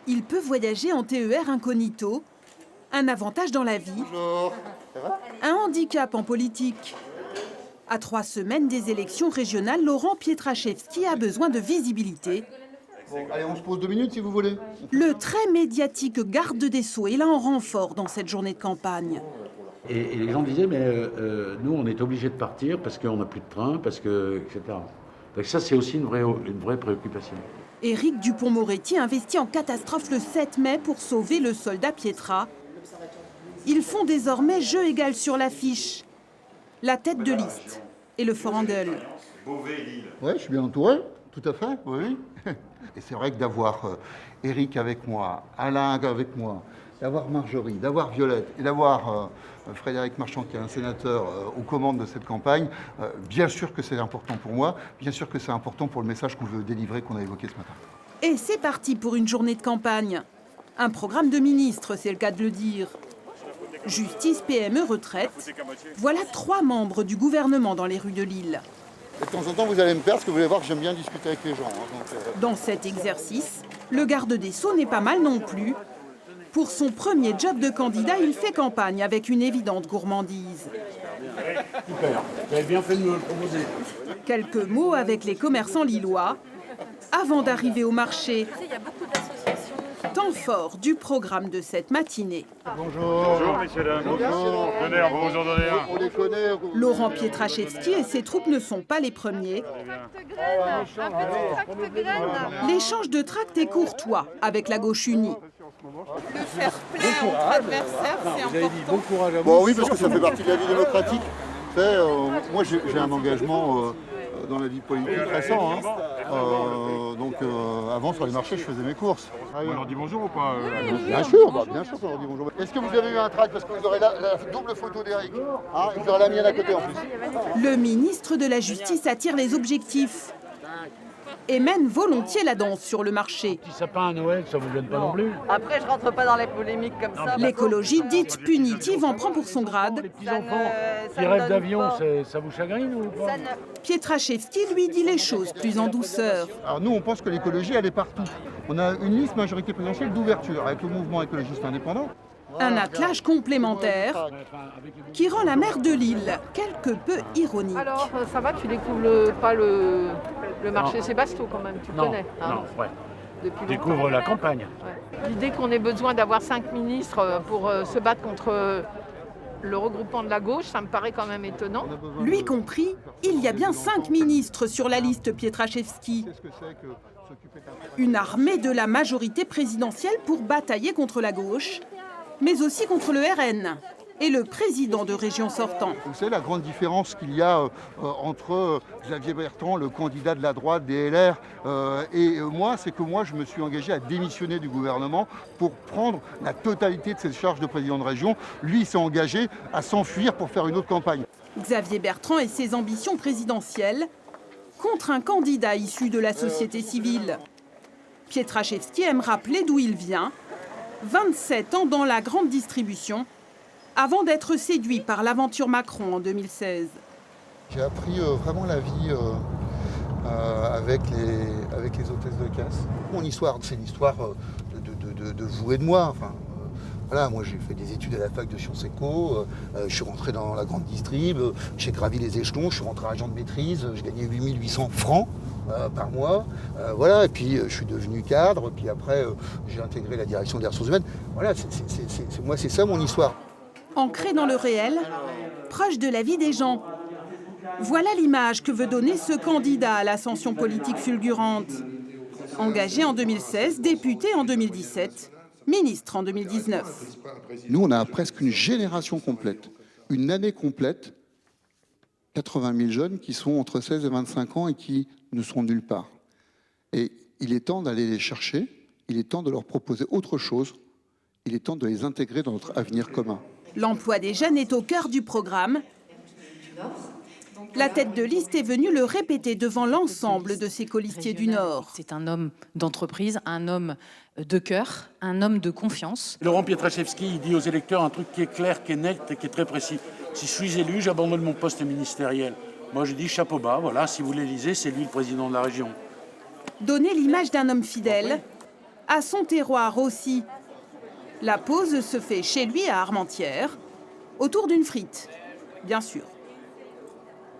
Il peut voyager en TER incognito, un avantage dans la vie, Bonjour, ça va? un handicap en politique. À 3 semaines des élections régionales, Laurent Pietraszewski a besoin de visibilité. Bon, allez, on se pose 2 minutes si vous voulez. Le très médiatique garde des Sceaux est là en renfort dans cette journée de campagne. Et les gens disaient, mais nous, on est obligés de partir parce qu'on n'a plus de train, parce que, etc. Donc ça, c'est aussi une vraie préoccupation. Éric Dupond-Moretti investit en catastrophe le 7 mai pour sauver le soldat Pietra. Ils font désormais jeu égal sur l'affiche. La tête de liste et le fort en gueule. Ouais, je suis bien entouré, tout à fait, oui. Et c'est vrai que d'avoir Éric avec moi, Alain avec moi, d'avoir Marjorie, d'avoir Violette et d'avoir Frédéric Marchand, qui est un sénateur aux commandes de cette campagne, bien sûr que c'est important pour moi, bien sûr que c'est important pour le message qu'on veut délivrer, qu'on a évoqué ce matin. Et c'est parti pour une journée de campagne. Un programme de ministre, c'est le cas de le dire. Justice, PME, retraite. Voilà 3 membres du gouvernement dans les rues de Lille. Et de temps en temps, vous allez me perdre, parce que vous allez voir que j'aime bien discuter avec les gens. Dans cet exercice, le garde des Sceaux n'est pas mal non plus. Pour son premier job de candidat, il fait campagne avec une évidente gourmandise. Super, vous avez bien fait de me le proposer. Quelques mots avec les commerçants lillois avant d'arriver au marché. Temps fort du programme de cette matinée. Bonjour. Bonjour, messieurs, dames. Bonjour. Venez, on va vous en donner un. On les connaît. Laurent Pietraszewski et ses troupes ne sont pas les premiers. Un petit tract graine. L'échange de tracts est courtois avec la gauche unie. Le fair play entre adversaires, c'est important. courage à vous. Bon, oui, parce que ça fait partie de la vie démocratique. Vous savez, moi, j'ai un engagement dans la vie politique récent. Hein. Donc, avant, sur les marchés, je faisais mes courses. On leur dit bonjour ou pas Bien sûr, bien sûr qu'on leur dit bonjour. Est-ce que vous avez eu un tract? Parce que vous aurez la double photo d'Éric. Hein, et vous aurez la mienne à côté en plus. Le ministre de la Justice attire les objectifs et mène volontiers la danse sur le marché. Petit sapin à Noël, ça vous gêne pas non plus? Après, je rentre pas dans les polémiques comme ça. L'écologie dite punitive en prend pour son grade. Les petits-enfants qui rêvent d'avion, ça vous chagrine ou pas? Pietraszewski lui dit les choses plus en douceur. Alors nous, on pense que l'écologie, elle est partout. On a une liste majorité présidentielle d'ouverture avec le mouvement écologiste indépendant. Un attelage complémentaire qui rend la maire de Lille quelque peu ironique. Alors, ça va, tu découvres pas le marché Sébasto quand même, tu connais. Hein, Non, ouais. depuis Je découvre la campagne. Ouais. L'idée qu'on ait besoin d'avoir 5 ministres pour se battre contre le regroupement de la gauche, ça me paraît quand même étonnant. Lui compris, il y a bien 5 ministres sur la liste Pietraszewski. Une armée de la majorité présidentielle pour batailler contre la gauche, mais aussi contre le RN et le président de région sortant. Vous savez la grande différence qu'il y a entre Xavier Bertrand, le candidat de la droite des LR, et moi, c'est que moi, je me suis engagé à démissionner du gouvernement pour prendre la totalité de cette charge de président de région. Lui, il s'est engagé à s'enfuir pour faire une autre campagne. Xavier Bertrand et ses ambitions présidentielles contre un candidat issu de la société civile. Pietraszewski aime rappeler d'où il vient. 27 ans dans la grande distribution, avant d'être séduit par l'aventure Macron en 2016. J'ai appris vraiment la vie avec les hôtesses de casse. Mon histoire, c'est une histoire de vous et de moi. Enfin, voilà, moi j'ai fait des études à la fac de Sciences Éco, je suis rentré dans la grande distrib, j'ai gravi les échelons, je suis rentré agent de maîtrise, je gagnais 8800 francs par mois. Voilà, et puis je suis devenu cadre, puis après j'ai intégré la direction des ressources humaines. Voilà, moi c'est ça mon histoire. Ancré dans le réel, proche de la vie des gens. Voilà l'image que veut donner ce candidat à l'ascension politique fulgurante. Engagé en 2016, député en 2017, ministre en 2019. Nous, on a presque une génération complète, une année complète, 80 000 jeunes qui sont entre 16 et 25 ans et qui ne sont nulle part. Et il est temps d'aller les chercher, il est temps de leur proposer autre chose, il est temps de les intégrer dans notre avenir commun. L'emploi des jeunes est au cœur du programme. La tête de liste est venue le répéter devant l'ensemble de ses colistiers du Nord. C'est un homme d'entreprise, un homme de cœur, un homme de confiance. Laurent Pietraszewski, il dit aux électeurs un truc qui est clair, qui est net et qui est très précis. Si je suis élu, j'abandonne mon poste ministériel. Moi, je dis chapeau bas, voilà, si vous l'élisez, c'est lui le président de la région. Donner l'image d'un homme fidèle, à son terroir aussi. La pause se fait chez lui à Armentières, autour d'une frite, bien sûr.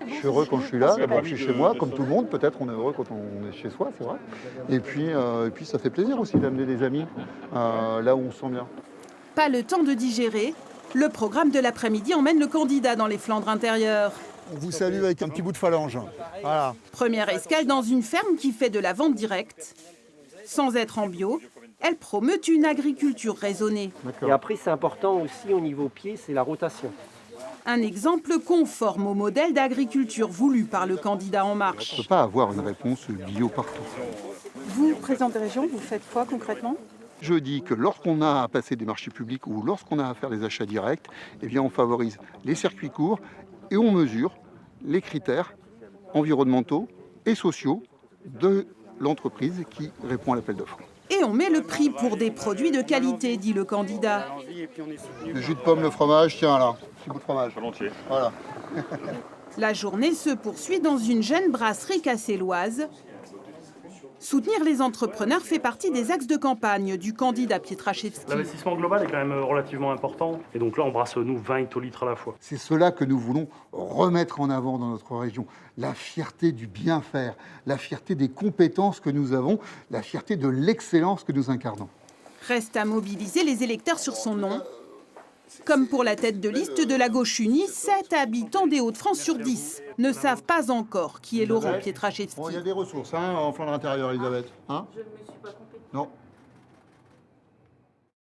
Je suis heureux quand je suis là, d'abord je suis chez moi, comme tout le monde, peut-être on est heureux quand on est chez soi, c'est vrai. Et puis ça fait plaisir aussi d'amener des amis là où on se sent bien. Pas le temps de digérer, le programme de l'après-midi emmène le candidat dans les Flandres intérieures. On vous salue avec un petit bout de phalange. Voilà. Première escale dans une ferme qui fait de la vente directe. Sans être en bio, elle promeut une agriculture raisonnée. Et après, c'est important aussi au niveau pied, c'est la rotation. Un exemple conforme au modèle d'agriculture voulu par le candidat En On ne Marche. peut pas avoir une réponse bio partout. Vous, président de région, vous faites quoi concrètement? Je dis que lorsqu'on a à passer des marchés publics ou lorsqu'on a à faire des achats directs, eh bien on favorise les circuits courts et on mesure les critères environnementaux et sociaux de l'entreprise qui répond à l'appel d'offres. Et on met le prix pour des produits de qualité, dit le candidat. Le jus de pomme, le fromage, tiens là, petit bout de fromage. Volontiers. Voilà. La journée se poursuit dans une jeune brasserie casselloise. Soutenir les entrepreneurs fait partie des axes de campagne du candidat Pietraszewski. L'investissement global est quand même relativement important. Et donc là, on brasse, nous, 20 hectolitres à la fois. C'est cela que nous voulons remettre en avant dans notre région. La fierté du bien-faire, la fierté des compétences que nous avons, la fierté de l'excellence que nous incarnons. Reste à mobiliser les électeurs sur son nom. Comme pour la tête de liste de la gauche unie, 7 habitants des Hauts-de-France sur 10 ne savent pas encore qui est Laurent Pietraszewski. Bon, il y a des ressources en Flandre intérieure, Elisabeth. Hein? Je ne me suis pas compétente. Non.